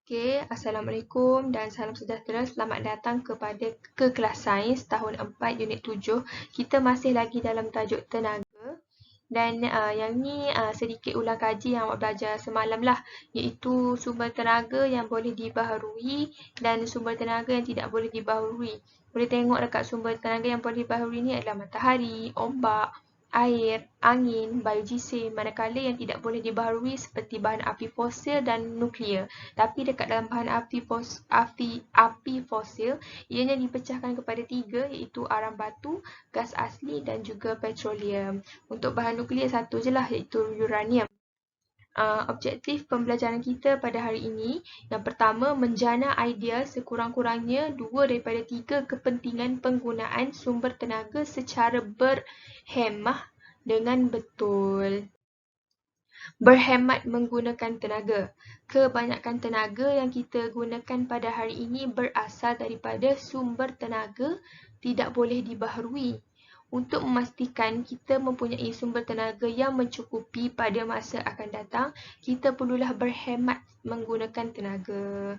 Okey, Assalamualaikum dan salam sejahtera. Selamat datang ke kelas sains tahun 4 unit 7. Kita masih lagi dalam tajuk tenaga dan yang ni sedikit ulang kaji yang awak belajar semalam lah, iaitu sumber tenaga yang boleh dibaharui dan sumber tenaga yang tidak boleh dibaharui. Boleh tengok dekat sumber tenaga yang boleh dibaharui ni adalah matahari, ombak, air, angin, biogeosim, manakala yang tidak boleh dibaharui seperti bahan api fosil dan nuklear. Tapi dekat dalam bahan api fosil, ianya dipecahkan kepada 3 iaitu arang batu, gas asli dan juga petroleum. Untuk bahan nuklear satu je lah iaitu uranium. Objektif pembelajaran kita pada hari ini, yang pertama menjana idea sekurang-kurangnya 2 daripada 3 kepentingan penggunaan sumber tenaga secara berhemah dengan betul. Berhemat menggunakan tenaga. Kebanyakan tenaga yang kita gunakan pada hari ini berasal daripada sumber tenaga tidak boleh dibaharui. Untuk memastikan kita mempunyai sumber tenaga yang mencukupi pada masa akan datang, kita perlulah berhemat menggunakan tenaga.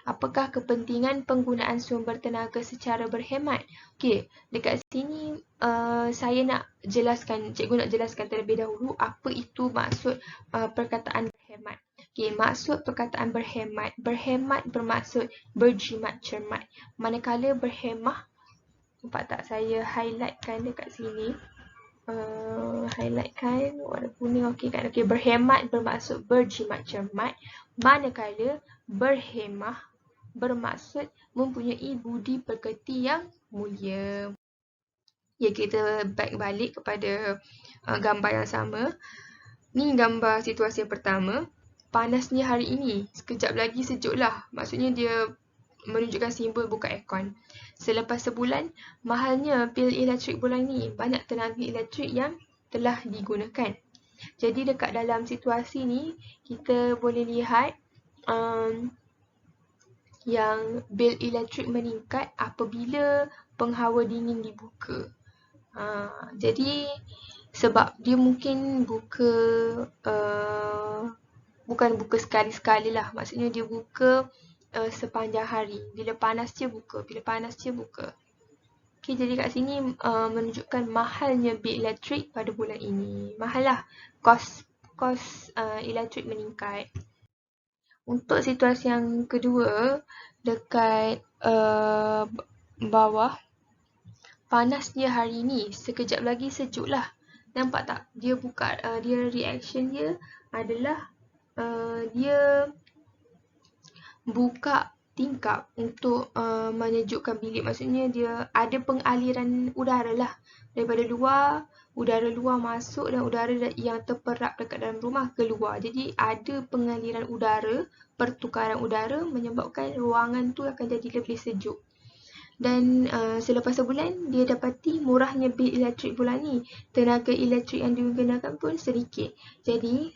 Apakah kepentingan penggunaan sumber tenaga secara berhemat? Okey, dekat sini saya nak jelaskan, cikgu nak jelaskan terlebih dahulu apa itu maksud perkataan berhemat. Okey, maksud perkataan berhemat. Berhemat bermaksud berjimat cermat. Manakala berhemah, nampak tak saya highlightkan dekat sini. Highlightkan warna kuning. Okey kan? Okey, berhemat bermaksud berjimat cermat. Manakala berhemah bermaksud mempunyai budi pekerti yang mulia. Ya, kita back balik kepada gambar yang sama. Ni gambar situasi yang pertama. Panasnya hari ini, sekejap lagi sejuk lah. Maksudnya dia menunjukkan simbol buka aircon. Selepas sebulan, mahalnya bil elektrik bulan ni. Banyak tenaga elektrik yang telah digunakan. Jadi dekat dalam situasi ni, kita boleh lihat yang bil elektrik meningkat apabila penghawa dingin dibuka. Jadi sebab dia mungkin buka bukan buka sekali-sekali lah. Maksudnya dia buka sepanjang hari. Bila panas je buka. Okay, jadi kat sini menunjukkan mahalnya bil elektrik pada bulan ini. Mahal lah. Kos elektrik meningkat. Untuk situasi yang kedua, dekat bawah, panasnya hari ni, sekejap lagi sejuk lah. Nampak tak? Dia buka, dia reaction dia adalah dia buka tingkap untuk menyejukkan bilik. Maksudnya dia ada pengaliran udara lah. Daripada luar, udara luar masuk dan udara yang terperap dekat dalam rumah keluar. Jadi ada pengaliran udara, pertukaran udara menyebabkan ruangan tu akan jadi lebih sejuk. Dan selepas sebulan, dia dapati murahnya bil elektrik bulan ni. Tenaga elektrik yang digunakan pun sedikit. Jadi,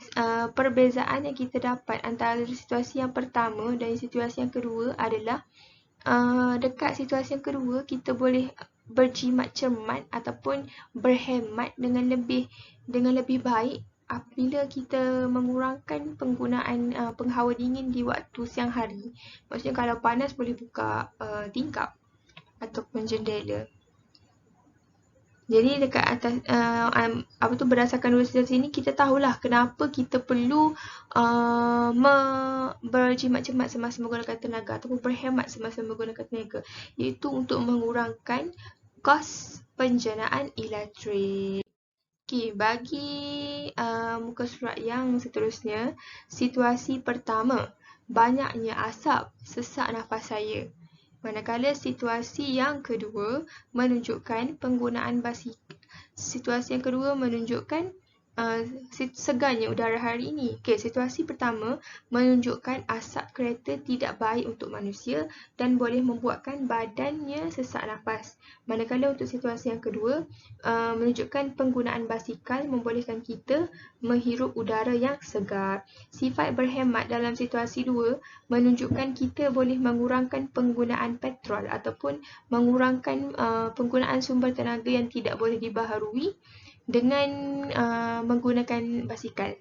perbezaan yang kita dapat antara situasi yang pertama dan situasi yang kedua adalah dekat situasi yang kedua, kita boleh berjimat cermat ataupun berhemat dengan lebih baik apabila kita mengurangkan penggunaan penghawa dingin di waktu siang hari. Maksudnya kalau panas boleh buka tingkap ataupun jendela. Jadi dekat atas berdasarkan dua situasi ini, kita tahulah kenapa kita perlu berjimat-cermat semasa menggunakan tenaga ataupun berhemat semasa menggunakan tenaga, iaitu untuk mengurangkan kos penjanaan elektrik. Okey, bagi muka surat yang seterusnya, situasi pertama, banyaknya asap sesak nafas saya. Manakala situasi yang kedua menunjukkan penggunaan basikal. Situasi yang kedua menunjukkan segarnya udara hari ini. Okey, situasi pertama menunjukkan asap kereta tidak baik untuk manusia dan boleh membuatkan badannya sesak nafas. Manakala untuk situasi yang kedua menunjukkan penggunaan basikal membolehkan kita menghirup udara yang segar. Sifat berhemat dalam situasi 2 menunjukkan kita boleh mengurangkan penggunaan petrol ataupun mengurangkan penggunaan sumber tenaga yang tidak boleh dibaharui dengan menggunakan basikal.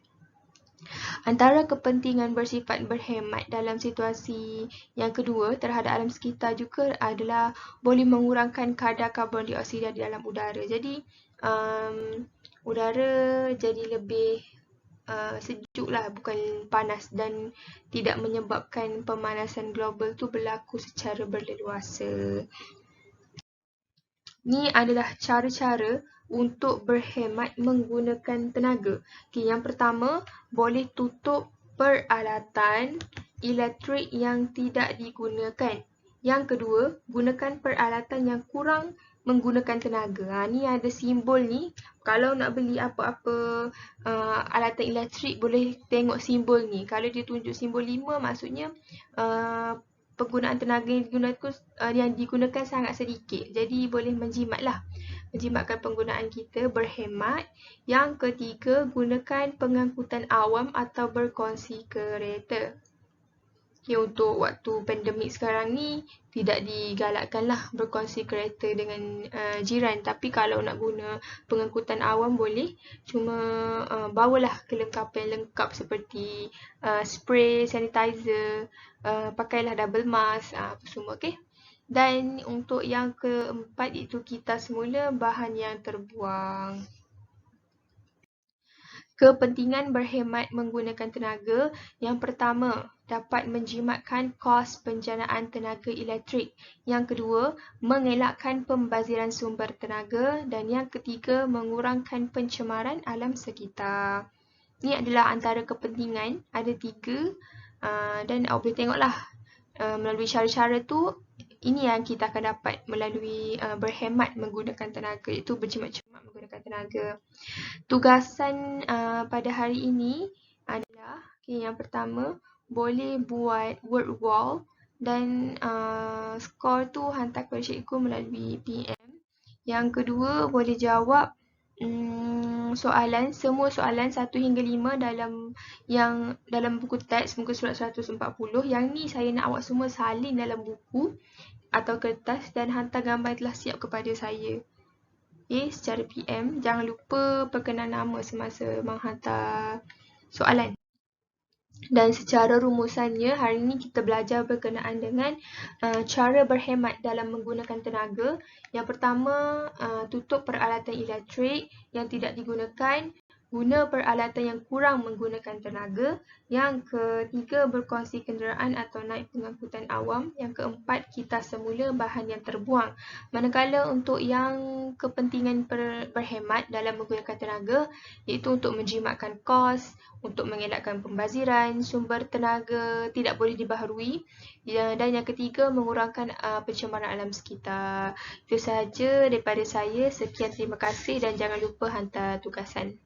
Antara kepentingan bersifat berhemat dalam situasi yang kedua terhadap alam sekitar juga adalah boleh mengurangkan kadar karbon dioksida di dalam udara. Jadi, udara jadi lebih sejuk lah, bukan panas, dan tidak menyebabkan pemanasan global tu berlaku secara berleluasa. Ni adalah cara-cara untuk berhemat menggunakan tenaga. Okay, yang pertama, boleh tutup peralatan elektrik yang tidak digunakan. Yang kedua, gunakan peralatan yang kurang menggunakan tenaga. Ni ada simbol ni. Kalau nak beli apa-apa alatan elektrik, boleh tengok simbol ni. Kalau dia tunjuk simbol 5, maksudnya penggunaan tenaga yang digunakan sangat sedikit. Jadi boleh menjimatlah. Menjimatkan penggunaan kita, berhemat. Yang ketiga, gunakan pengangkutan awam atau berkongsi kereta. Okay, untuk waktu pandemik sekarang ni, tidak digalakkanlah berkongsi kereta dengan jiran. Tapi kalau nak guna pengangkutan awam boleh. Cuma bawalah kelengkapan lengkap seperti spray, sanitizer, pakailah double mask, apa semua. Okay? Dan untuk yang keempat, iaitu kita semula bahan yang terbuang. Kepentingan berhemat menggunakan tenaga. Yang pertama, dapat menjimatkan kos penjanaan tenaga elektrik. Yang kedua, mengelakkan pembaziran sumber tenaga. Dan yang ketiga, mengurangkan pencemaran alam sekitar. Ini adalah antara kepentingan, ada 3. Dan awak boleh tengoklah melalui cara-cara tu, ini yang kita akan dapat melalui berhemat menggunakan tenaga, iaitu berjimat-jimat menggunakan tenaga. Tugasan pada hari ini adalah, yang pertama, boleh buat word wall dan skor tu hantar kepada cikgu melalui PM. Yang kedua, boleh jawab semua soalan 1 hingga 5 dalam buku teks muka surat 140. Yang ni saya nak awak semua salin dalam buku atau kertas dan hantar gambar yang telah siap kepada saya. Okay, secara PM. Jangan lupa perkenan nama semasa menghantar soalan. Dan secara rumusannya, hari ini kita belajar berkenaan dengan cara berhemat dalam menggunakan tenaga. Yang pertama, tutup peralatan elektrik yang tidak digunakan. Guna peralatan yang kurang menggunakan tenaga. Yang ketiga, berkongsi kenderaan atau naik pengangkutan awam. Yang keempat, kita semula bahan yang terbuang. Manakala untuk yang kepentingan berhemat dalam menggunakan tenaga, iaitu untuk menjimatkan kos, untuk mengelakkan pembaziran, sumber tenaga tidak boleh dibaharui. Dan yang ketiga, mengurangkan pencemaran alam sekitar. Itu sahaja daripada saya. Sekian, terima kasih dan jangan lupa hantar tugasan.